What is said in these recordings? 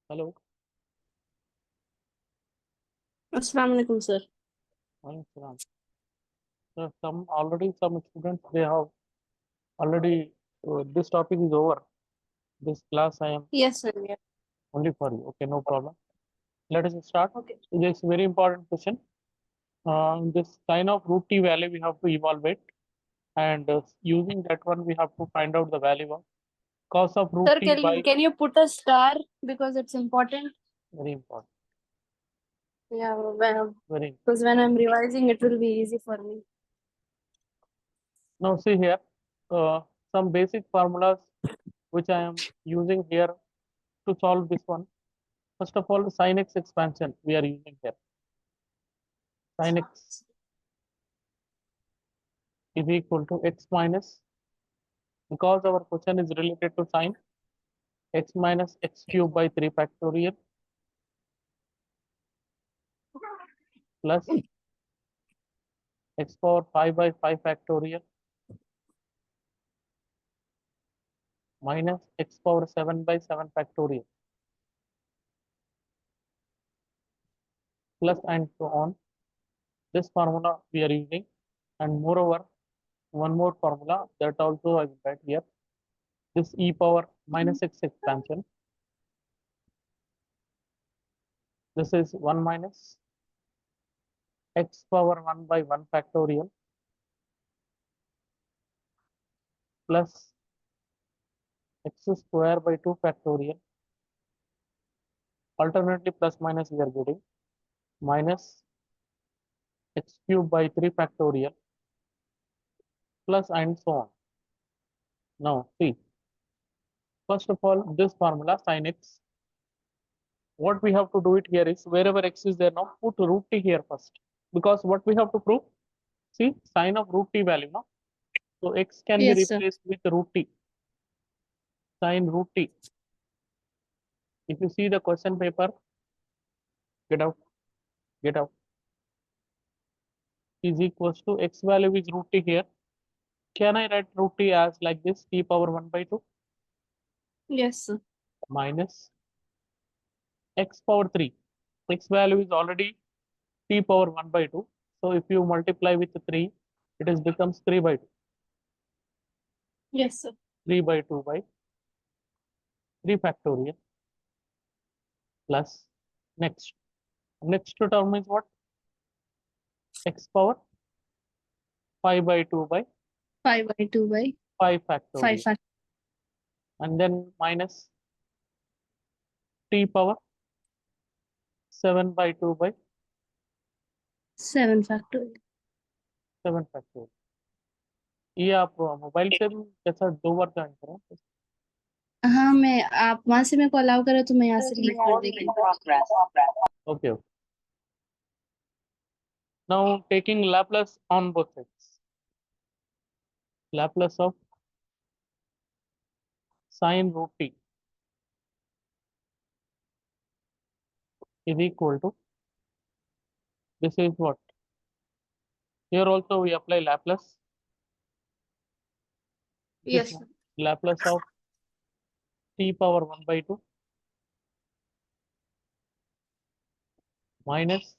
Hello. Assalamu alaikum, sir. Walaikum salam. So some students they have already this topic is over. This class I am Yes, sir. Yeah. only for you. Okay, no problem. Let us start. Okay. This is very important question. This sign of root t value we have to evaluate, and using that one we have to find out the value of cos of root Sir, t by can you put a star because it's important? very important. Yeah, Very because when I'm revising, it will be easy for me. now see here some basic formulas which I am using here to solve this one. First of all, sin x expansion we are using here. Sin x is equal to x minus, because our question is related to sin, x minus x cube by 3 factorial plus x power 5 by 5 factorial minus x power 7 by 7 factorial plus and so on. This formula we are using, and moreover one more formula that also I will write here. This e power minus x expansion, this is 1 minus x power 1 by 1 factorial plus x square by 2 factorial, alternately plus minus we are getting, minus x cube by 3 factorial plus and so on. Now see, first of all this formula sin x, what we have to do it here is wherever x is there now put root t here first, because what we have to prove, see sin of root t value now, so x can be Yes, sir. replaced with root t, sin root t. If you see the question paper, get out, get out, is equals to x value is root t here. Can I write root t as like this, t power 1 by 2 Yes, sir. minus x power 3. X value is already t power 1 by 2. So if you multiply with 3, it is becomes 3 by 2. Yes, sir. 3 by 2 by 3 factorial plus next. Next term is what? X power 5 by 2 by 5 by 2 by 5 5 factorial. factorial. And then minus t power 7 by 2 by 7 factorial. 7 factorial. ये आप mobile से भी जैसा 2 बार join करो. हाँ, मैं आप वहां से मेरे को अलाउ करो तो मैं यहाँ से क्लिक कर देगी. Okay. Now taking Laplace on both sides. Laplace of sin root t is equal to, this is what? Here also we apply Laplace. Yes, sir. Laplace of t power 1 by 2 minus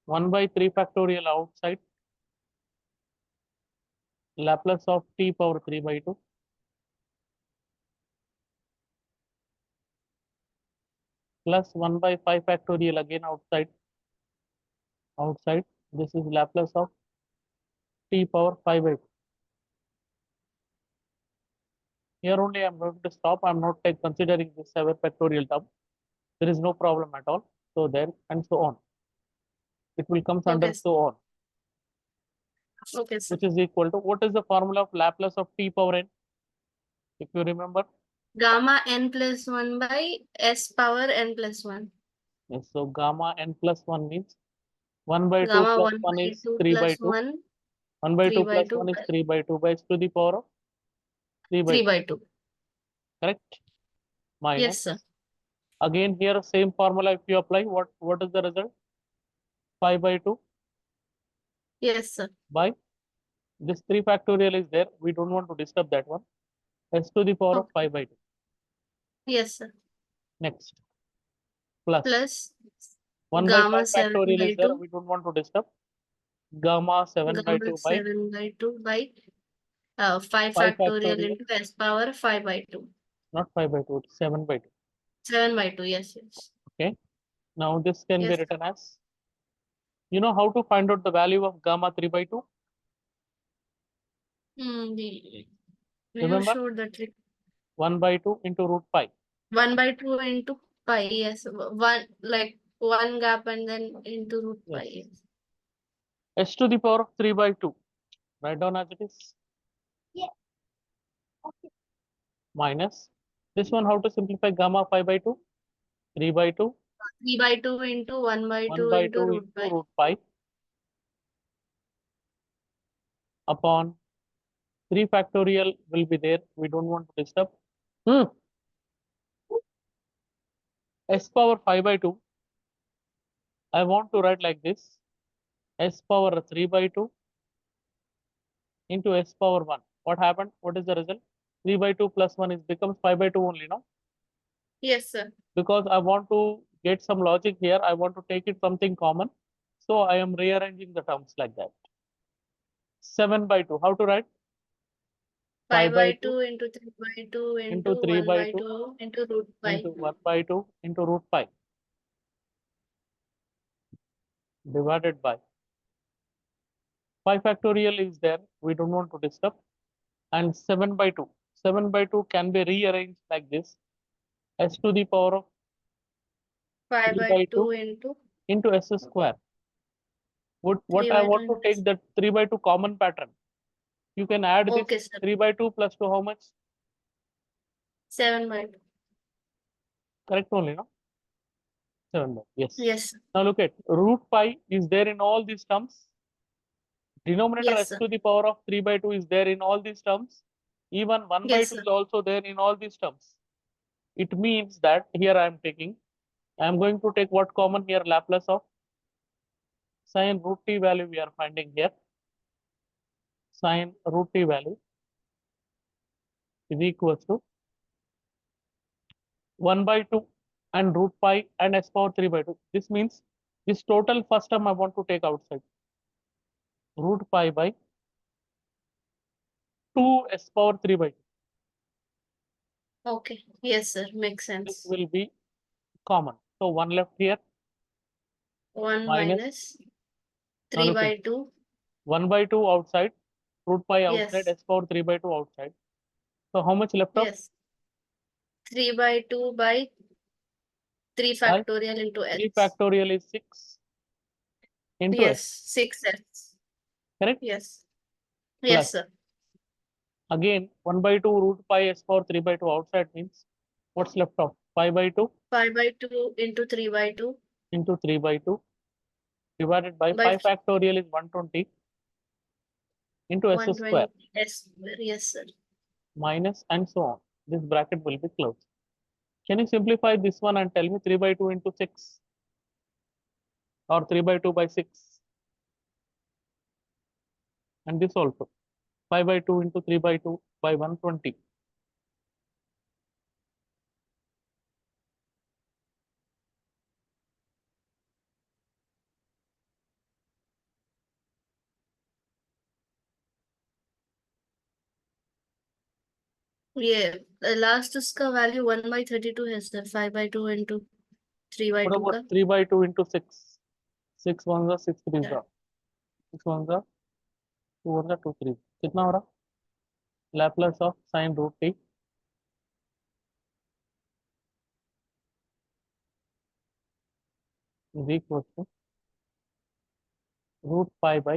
1 by 3 factorial outside, Laplace of t power 3 by 2 plus 1 by 5 factorial again outside. This is Laplace of t power 5 by 2. Here only I am going to stop. I am not considering this 7 factorial term. There is no problem at all. So there and so on. It will come under Okay, so on, okay, sir. which is equal to, what is the formula of Laplace of t power n? If you remember. Gamma n plus 1 by s power n plus 1. Yes, so gamma n plus 1 means 1 by 2 Gamma plus 1 1 by is 2 3 by plus 2. 1, 1 by 3 2 by plus 2, 1 is 3 by 2 by s to the power of 3 by 3 2. by 2. Correct? Minus. Yes, sir. Again here same formula if you apply, what is the result? 5 by 2 Yes, sir. by this 3 factorial is there. We don't want to disturb that one. S to the power of Okay. 5 by 2. Yes, sir. Next. plus plus 1 by 5 gamma 7 factorial by is there. 2, We don't want to disturb. Gamma 7 by gamma 2 by 7 by 2 by 5 5 factorial factorial, into s power 5 by 2. not 5 by 2, it's 7 by 2. 7 by 2, yes, yes. Okay. Now this can be Yes. written as, you know how to find out the value of gamma 3 by 2? We have Remember, showed the trick. 1 by 2 into root pi. 1 by 2 into pi, yes. One gap and then into root pi, Yes. yes. S to the power of 3 by 2. Write down as it is. Yeah. Minus. This one, how to simplify gamma 5 by 2? 3 by 2. 3 by 2 into 1 by 1 2 by into 2 root into pi. root pi upon 3 factorial will be there. We don't want to disturb. S power 5 by 2. I want to write like this. S power 3 by 2 into S power 1. What happened? What is the result? 3 by 2 plus 1 is becomes 5 by 2 only, no? Yes, sir. Because I want to get some logic here. I want to take it something common. So I am rearranging the terms like that. 7 by 2. How to write? 5 5 by by 2 2 into 3 by 2 into into 3 1 by by 2 2 into root pi. into 1 by 2 into root pi divided by 5 factorial is there. We don't want to disturb. And 7 by 2. 7 by 2 can be rearranged like this. S to the power of 5 3 by by 2 2 into S square. What 3 I by 2 want to take that 3 by 2 common pattern. You can add Okay, this sir. 3 by 2 plus 2 how much? 7 by 2. Correct only, no? 7 by. Yes. Yes. Now look at root pi is there in all these terms. Denominator Yes, S sir. to the power of 3 by 2 is there in all these terms. Even 1 by Yes, 2 sir. is also there in all these terms. It means that here I am taking, I am going to take what common here? Laplace of sine root t value we are finding here. Sine root t value is equals to 1 by 2 and root pi and s power 3 by 2. This means this total first term I want to take outside. Root pi by 2 s power 3 by 2. Okay. Yes, sir. Makes This sense. will be common. So 1 left here 1 minus. minus Now 3 look at by 2. 1 by 2 outside, root pi outside, Yes. s power 3 by 2 outside. So how much left of? Yes. 3 by 2 by 3 By factorial into 3 s. factorial is 6 into Yes. s. 6s. Correct? Yes. Plus Yes, sir. again 1 by 2 root pi s power 3 by 2 outside means what's left of? 5 by 2 5 by 2 into 3 by 2 into 3 by 2 divided by by 5 factorial is 120 into s square 120 s. Yes, sir. minus and so on. This bracket will be closed. Can you simplify this one and tell me 3 by 2 into 6 or 3 by 2 by 6? And this also 5 by 2 into 3 by 2 by 120. Yeah. The last उसका value 1 by 32 है sir. 5 by 2 into 3 by What 2 about का. 3 by 2 into 6? 6 ones are 6 threes Yeah. are 6 ones are 2 ones are 2 threes. कितना हो रहा? Laplace of sine root t is equal to root pi by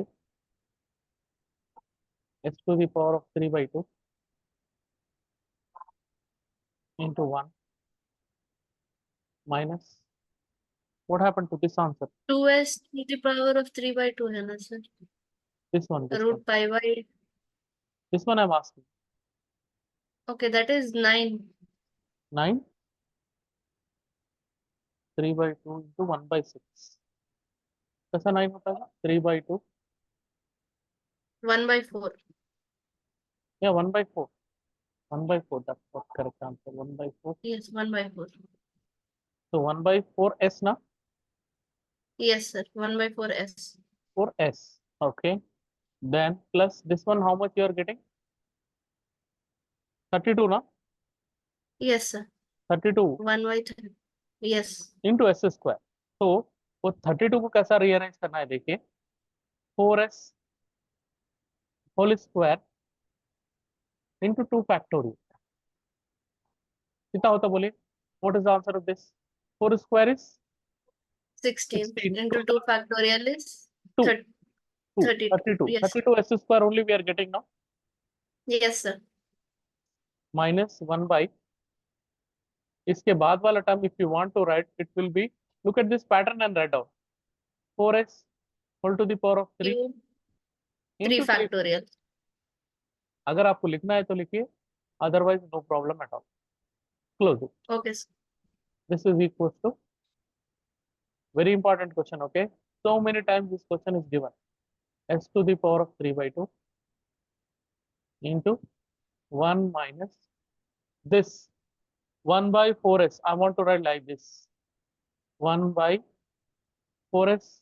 s to the power of 3 by 2 into 1 minus. What happened to this answer? 2s to the power of 3 by 2 है ना sir. This one, this one. Root pi by. This one I'm asking. Okay, that is 9. 9, 3 by 2 into 1 by 6. कैसा 9 होता है? 3 by 2. 1 by 4. Yeah, 1 by 4. 1 by 4. That's what correct answer. 1 by 4. Yes, 1 by 4. So 1 by 4s na? Yes, sir. 1 by 4s. 4s. Okay. Then plus this one, how much you are getting? 32 na? Yes, sir. 32 1 by 10. Yes. into s square. तो वो 32 को कैसा rearrange करना है देखिए, 4s whole square into 2 factorial. कितना होता बोलिए? What is the answer of this? 4 square is 16 16. into 2 factorial is 2, 32. 32. Yes. 32 s square only we are getting now. Yes, sir. Minus 1 by, इसके बाद वाला term if you want to write, it will be, look at this pattern and write down 4s whole to the power of 3 Cube 3 into 3. factorial. अगर आपको लिखना है तो लिखिए, otherwise no problem at all. Close it. Okay, sir. This is equals to, very important question, okay? So many times this question is given, s to the power of 3 by 2 into 1 minus this 1 by 4s. I want to write like this, 1 by 4s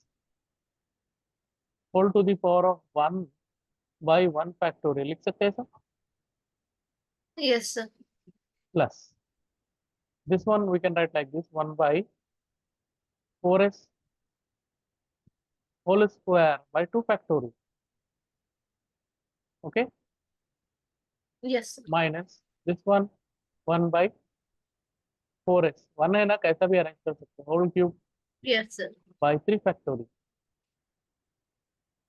whole to the power of 1 by 1 factorial. लिख सकते हैं sir? Yes, sir. Plus this one we can write like this, 1 by 4s whole square by 2 factorial. Okay, Yes, sir. minus this one, 1 by 4s, 1 है ना, कैसा भी arrange कर सकते हैं, whole cube Yes, sir. by 3 factorial,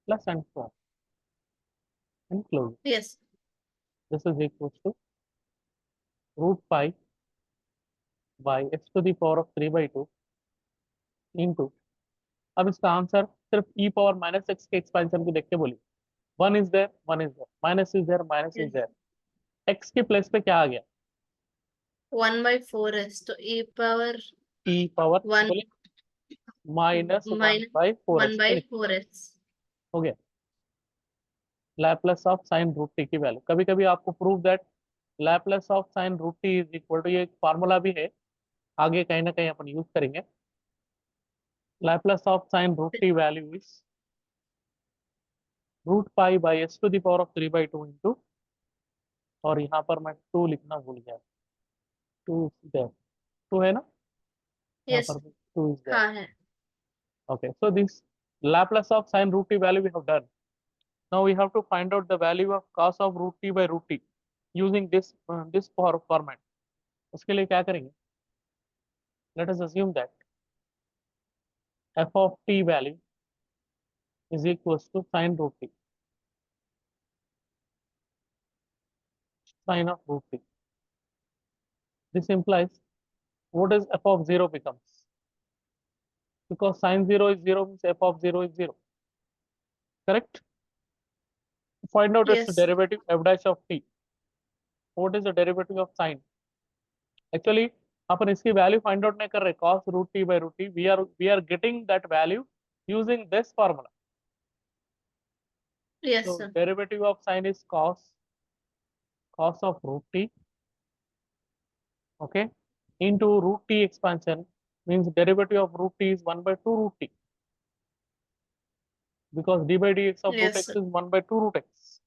plus and so on, and close. Yes. This is equals to root pi by x to the power of 3 by 2 into, अब इसका answer सिर्फ e पावर माइनस एक्स के expansion की देख के बोलिए, 1 is there, 1 is there, minus is there, minus is Yes. there, x के place पे क्या आ गया? 1 by 4s. तो e power e पावर 1 बोले minus 1 minus by 4x 1 by लिख, 4s. हो गया. Laplace of sine root t value वैल्यू, कभी कभी आपको prove that Laplace of sine root t is equal to, ये एक फार्मूला भी है, आगे कहीं ना कहीं अपन यूज करेंगे. Laplace of sine root t value is root pi by s to the power of 3 by 2 into, और यहाँ पर मैं 2 लिखना भूल गया, 2 इज देयर, 2 है ना यहाँ Yes. पर, 2 इज देयर. हाँ है. Okay, so this Laplace of sin root t value we have done. Now we have to find out the value of cos of root t by root t using this format. उसके लिए क्या करेंगे? Let us assume that f of t value is equals to sin root t, sin of root t. This implies, what is f of 0 becomes? Because sin 0 is 0 means f of 0 is 0. Correct? Find out its Yes. derivative f dash of t. What is the derivative of sin? Actually अपन इसकी value find out नहीं कर रहे, cos root t by root t, we are getting that value using this formula. Yes, So sir. derivative of sin is cos of root t, okay, into root t expansion means derivative of root t is 1 by 2 root t, because d by dx of root Yes, x sir. is 1 by 2 root x,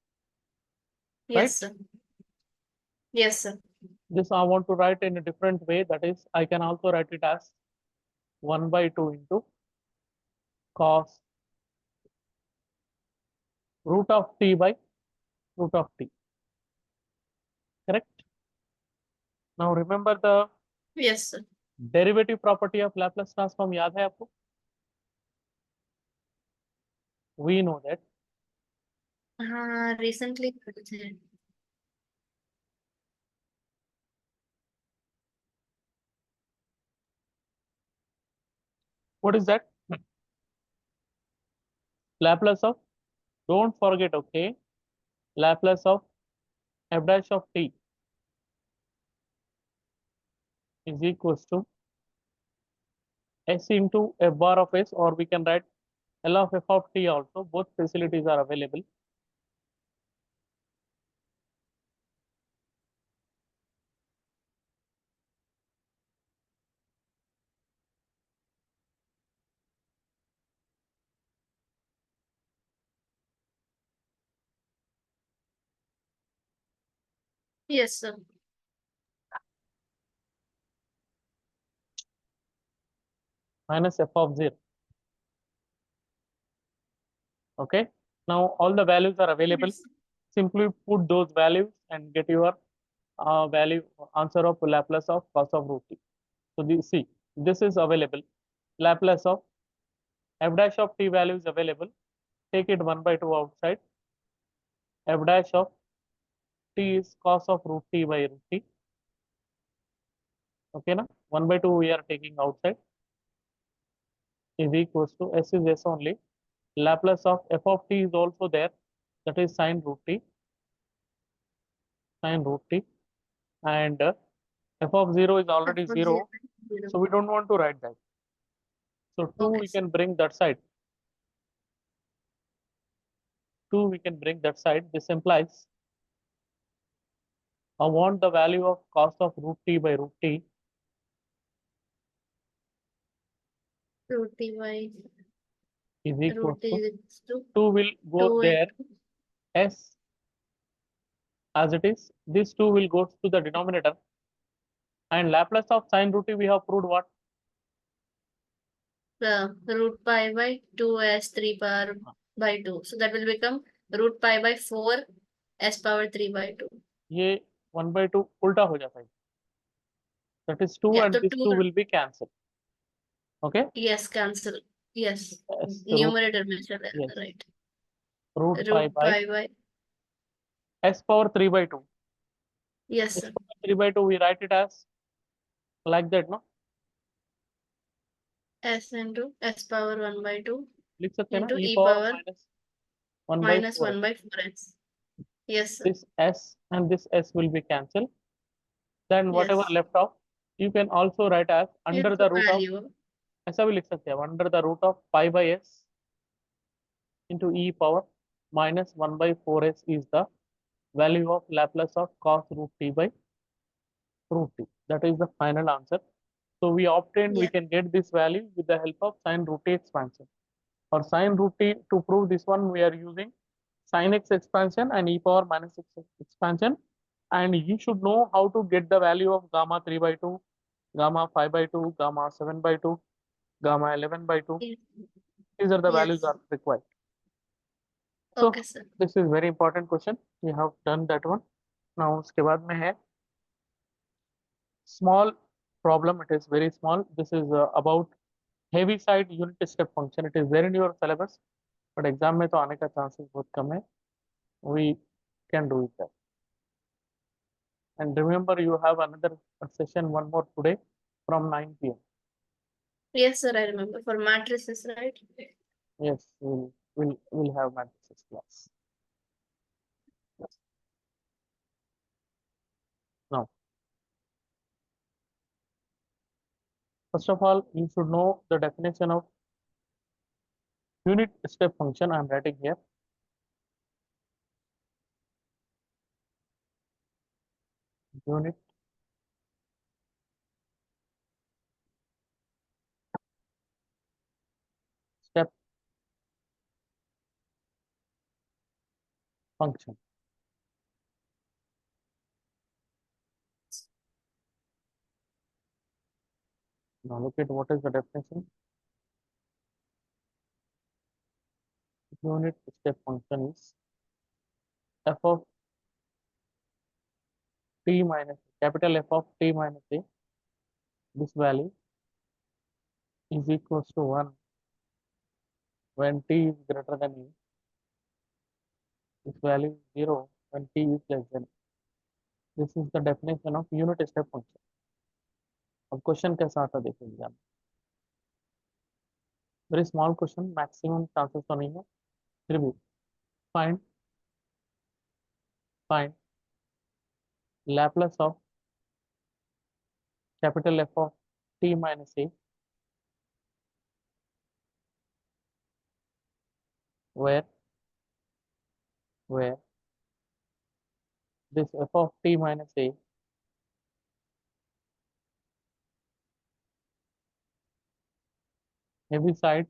Yes, right? sir. Yes, sir. This I want to write in a different way, that is I can also write it as 1 by 2 into cos root of t by root of t. Correct? Now remember the Yes, sir. Derivative property of Laplace transform याद है आपको? We know that हाँ, recently पढ़े थे. What is that? Laplace of, don't forget, okay, Laplace of f dash of t is equals to s into f bar of s, or we can write l of f of t also, both facilities are available. Yes, sir. minus f of 0. Okay. Now all the values are available. Yes. Simply put those values and get your value answer of Laplace of cos of root t. So see, this is available. Laplace of f dash of t value is available. Take it 1 by 2 outside. F dash of t is cos of root t by root t. Okay, na? 1 by 2 we are taking outside is equals to s is s only. Laplace of f of t is also there. That is sine root t. Sine root t. And f of 0 is F already of 0, 0. 0. So we don't want to write that. So 2 Okay, we sir. can bring that side. 2 we can bring that side. This implies I want the value of cos of root t by root t Root t by is equals root t to is to 2 will go 2 there into s as it is. This 2 will go to the denominator. And Laplace of sine root t we have proved what? the root pi by 2 s 3 power by 2. So that will become root pi by 4 s power 3 by 2. ये 1 by 2 उल्टा हो जाता है. That is 2 Yeah, and so this 2, 2 will be cancelled. Okay? yes, cancel. Yes, Yes, root, numerator में चले yes, जाता, right? root pi Root by pi by, s power 3 by 2. yes, S sir. power 3 by 2 we write it as like that, no? S into s power 1 by 2 लिख सकते हैं ना into e e power power minus 1 by minus 4s. 1 by 4s. Yes, sir. This s and this s will be cancelled. Then whatever Yes. left off, you can also write as under It's the the root of, value. ऐसा भी लिख सकते हैं under the root of pi by s into e power minus 1 by 4s is the value of Laplace of cos root t by root t. That is the final answer. So we obtained, we Yeah. can get this value with the help of sine root t expansion. For sine root t, to prove this one, we are using sin x expansion and e power minus x expansion. And you should know how to get the value of gamma 3 by 2, gamma 5 by 2, gamma 7 by 2, gamma 11 by 2. Yes. These are the values Yes. are required. So Okay, sir. this is very important question. We have done that one. Now उसके बाद में है small problem. It is very small. This is about heavy side unit step function. It is there in your syllabus, but exam में तो आने का chances बहुत कम है. We can do it there. And remember, you have another session, one more today from 9 p.m. Yes, sir. I remember for matrices, right? Yes, we'll have matrices class. Now, first of all, you should know the definition of unit step function. I am writing here. Unit step function. Now look at what is the definition. Unit step function is f of t minus capital F of t minus a. This value is equals to 1 when t is greater than e. This value is 0 when t is less than e. This is the definition of unit step function. अब question कैसा आता देखिए exam. Very small question, maximum chances तो नहीं है, फिर भी find find Laplace of capital F of T minus A where where this f of t minus a heavy side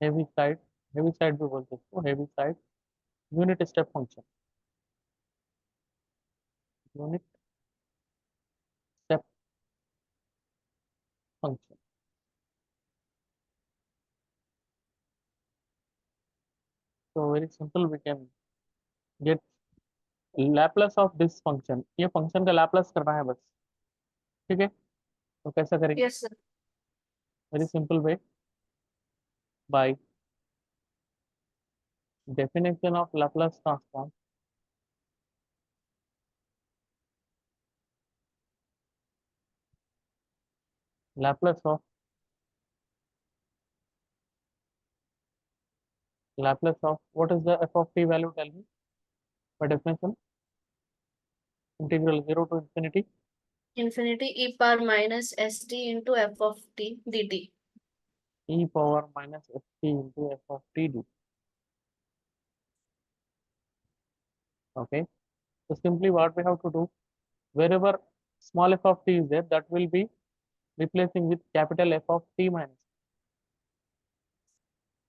heavy side heavy side भी बोलते हैं इसको heavy side unit step function. Unit step function. So very simple, we can get Laplace of this function. ये function का Laplace करना है बस, ठीक है? तो कैसा करेंगे? Yes, sir. Very simple way, by definition of Laplace transform. Laplace of what is the f of t value? Tell me by definition. Integral 0 to infinity Infinity e power minus st into f of t dt. e power minus ft into f of t d. Okay. So simply what we have to do, wherever small f of t is there, that will be replacing with capital F of t minus.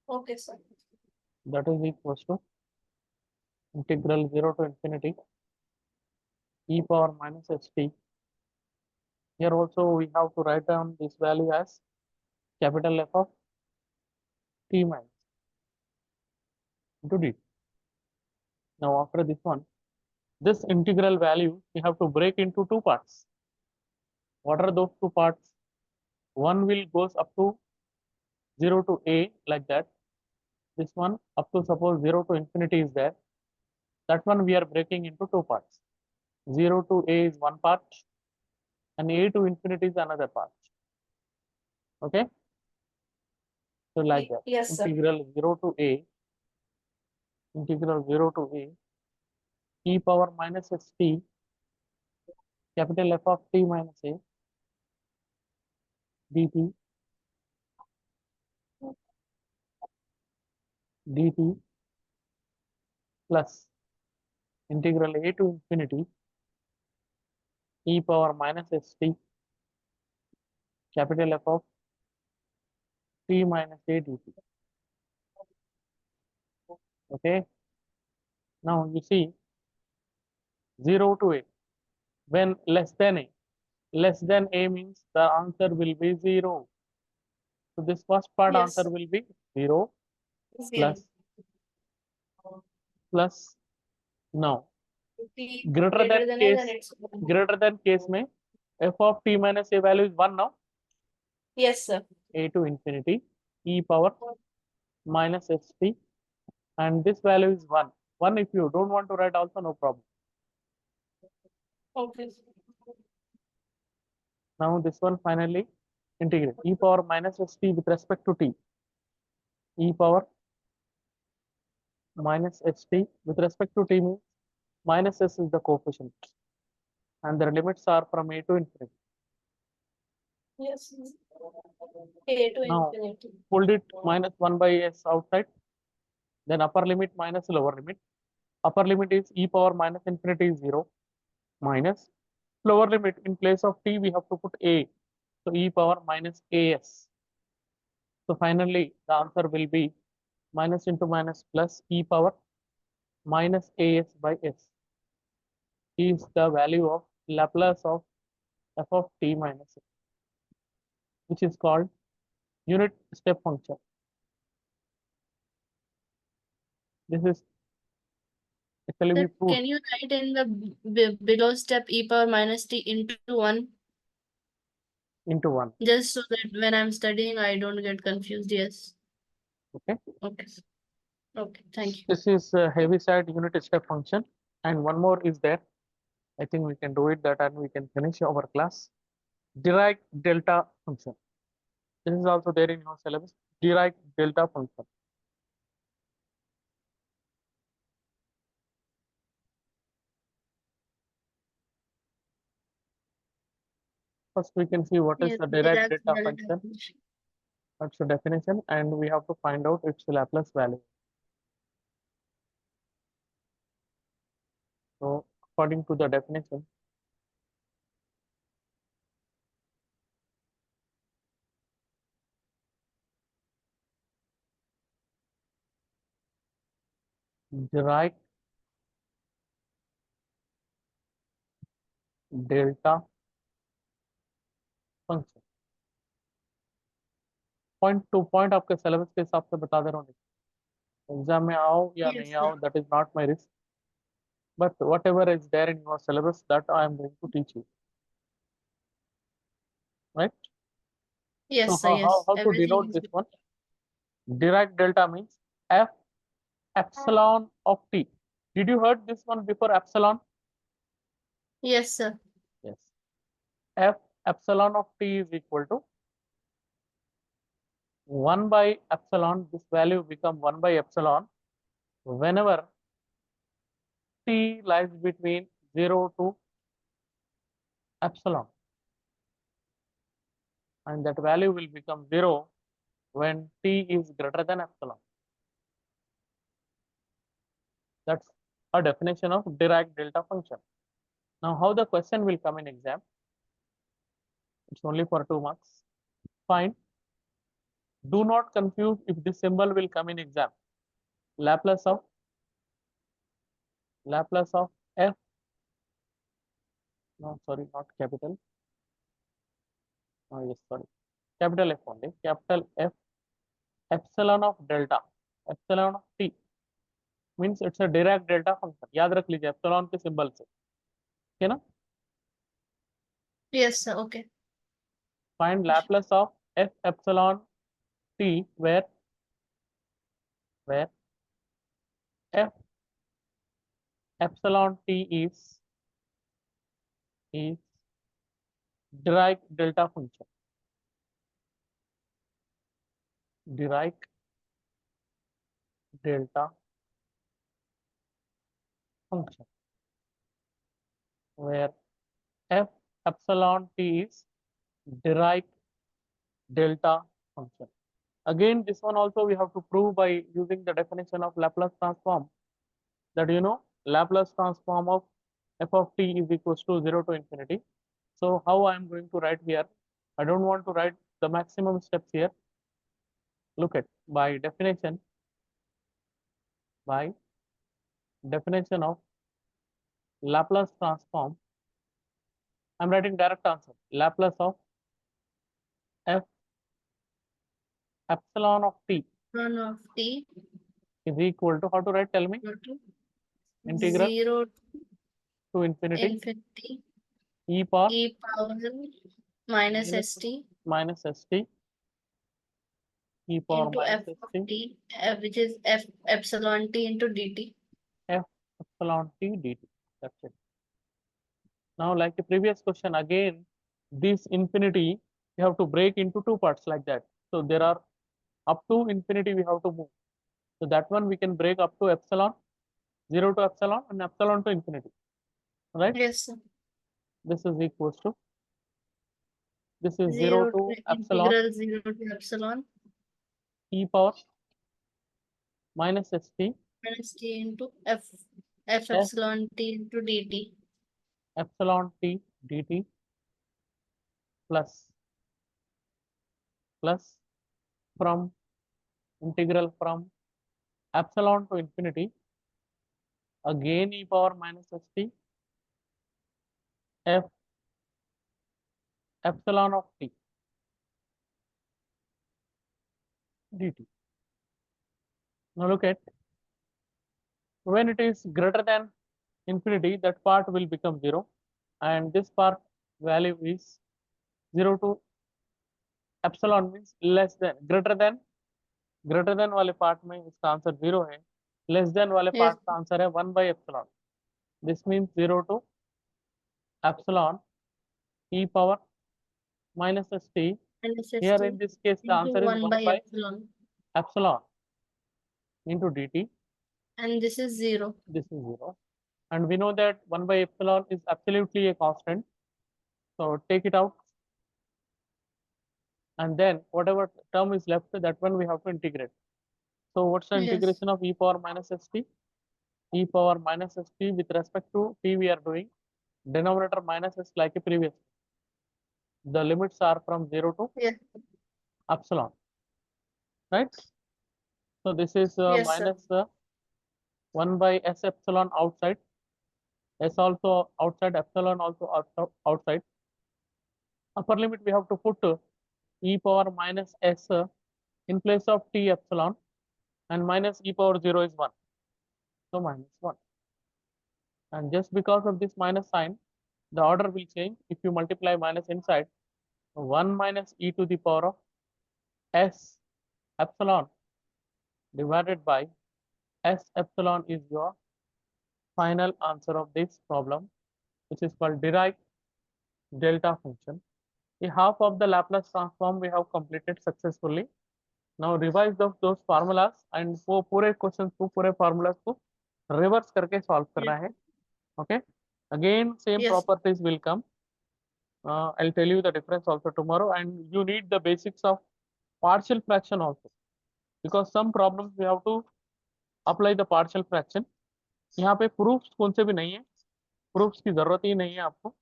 Okay, sir. That is equals to integral 0 to infinity e power minus ht. Here also we have to write down this value as capital F of t minus into d. Now after this one, this integral value we have to break into two parts. What are those two parts? One will goes up to 0 to a, like that. This one up to suppose 0 to infinity is there. That one we are breaking into two parts. 0 to a is one part and a to infinity is another part. Okay. So like that. Yes, sir. Integral 0 to a, integral 0 to a e power minus st capital F of t minus a dt dt plus integral a to infinity e power minus st capital F of t minus a dt. Okay. Now you see 0 to a, when less than a, less than a means the answer will be 0. So this first part Yes. answer will be 0 Zero. plus now T greater than greater than a, case, then it's one. greater than case में f of t minus a value is 1 now. Yes, sir. A to infinity e power minus st and this value is 1. 1 if you don't want to write also no problem. Okay. Now this one finally integrate e power minus st with respect to t. E power minus st with respect to t means minus s is the coefficient and their limits are from a to infinity. Yes. A to Now infinity. pulled it minus 1 by s outside, then upper limit minus lower limit. Upper limit is e power minus infinity is 0 minus lower limit in place of t we have to put a, so e power minus as. So finally the answer will be minus into minus plus e power minus as by s is the value of Laplace of f of t minus a, which is called unit step function. This is actually we Sir, proved can you write in the below step e power minus t into 1? into 1. Just so that when I'm studying, I don't get confused. Yes. Okay. Okay. Okay. Thank you. This is a heavy side unit step function and one more is there. I think we can do it that and we can finish our class. Dirac delta function. This is also there in your syllabus. Dirac delta function. First, we can see what is Yes, the Dirac Dirac delta delta function. function. That's the definition, and we have to find out its Laplace value. So, according to the definition, Dirac delta function. Point two point आपके syllabus के हिसाब से बता दे रहा हूँ, exam में आओ या Yes, नहीं sir. आओ, that is not my risk, but whatever is there in your syllabus that I am going to teach you, right? So Yes, sir. how, Yes. how to Everything denote is. this one? Dirac delta means f epsilon of t. Did you heard this one before, epsilon? Yes, sir. Yes. F epsilon of t is equal to 1 by epsilon. This value become 1 by epsilon whenever t lies between 0 to epsilon, and that value will become 0 when t is greater than epsilon. That's a definition of Dirac delta function. Now, how the question will come in exam? It's only for 2 marks. Fine. Do not confuse if this symbol will come in exam. Laplace of f. No, sorry, not capital. Oh, yes, sorry. Capital F only. Capital F epsilon of delta. Epsilon of t means it's a Dirac delta function. याद रख लीजिए epsilon के symbol से, है ना? Yes, sir. Okay. Find Laplace of f epsilon t where f epsilon t is Dirac delta function. Dirac delta function where f epsilon t is Dirac delta function. Again, this one also we have to prove by using the definition of Laplace transform, that Laplace transform of f of t is equals to 0 to infinity. So how I am going to write here? I don't want to write the maximum steps here. Look at by definition of Laplace transform, I'm writing direct answer. Laplace of f epsilon of t 1 of t is equal to, how to write? Tell me. equal to Integral 0 to infinity infinity e power e power minus minus st minus st e power into minus f of st t, which is f epsilon t into dt. f epsilon t dt. That's it. Now, like the previous question, again, this infinity we have to break into two parts like that. So there are up to infinity we have to move. So that one we can break up to epsilon, 0 to epsilon, and epsilon to infinity. Right? Yes, sir. This is equals to, this is 0 0 to to epsilon integral 0 to epsilon e power minus st minus t into f f epsilon t into dt. epsilon t dt plus from integral from epsilon to infinity, again e power minus st f epsilon of t dt. Now look at, when it is greater than infinity, that part will become 0, and this part value is 0 to epsilon means less than, greater than वाले part में इसका answer 0 है, less than वाले Yes, part का answer है 1 by epsilon. This means 0 to epsilon e power minus st. minus Here st in this case the into answer is 1 1 by by epsilon, epsilon into dt. and this is 0. This is 0, and we know that 1 by epsilon is absolutely a constant, so take it out, and then whatever term is left, that one we have to integrate. So what's the Yes, integration of e power minus st? E power minus st with respect to t we are doing, denominator minus s like a previous. The limits are from 0 to yes, epsilon, right? So this is yes, sir. minus 1 by s epsilon outside, s also outside, epsilon also outside. Upper limit we have to put e power minus s in place of t epsilon, and minus e power 0 is 1. So minus 1. And just because of this minus sign, the order will change. If you multiply minus inside, 1 minus e to the power of s epsilon divided by s epsilon is your final answer of this problem, which is called Dirac delta function. The half of the Laplace transform we have completed successfully. Now revise those formulas and वो पूरे questions को पूरे formulas को reverse करके solve करना है. Okay. Again same Yes. properties will come. I'll tell you the difference also tomorrow, and you need the basics of partial fraction also, because some problems we have to apply the partial fraction. यहाँ पे proofs कौन से भी नहीं है, proofs की जरूरत ही नहीं है आपको,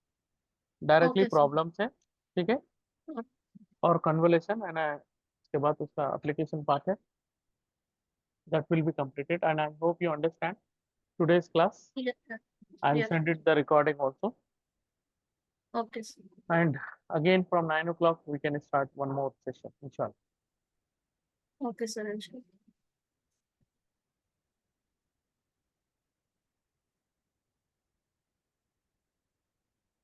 डायरेक्टली Okay, sir. प्रॉब्लम्स है. ठीक है. और कन्वोल्यूशन एंड उसके बाद उसका एप्लीकेशन पार्ट है, that will be completed, and I hope you understand today's class. Yes, sir. I'll Yes. send it the recording also, Okay, sir. and again from 9 o'clock we can start one more session inshallah. Okay, sir.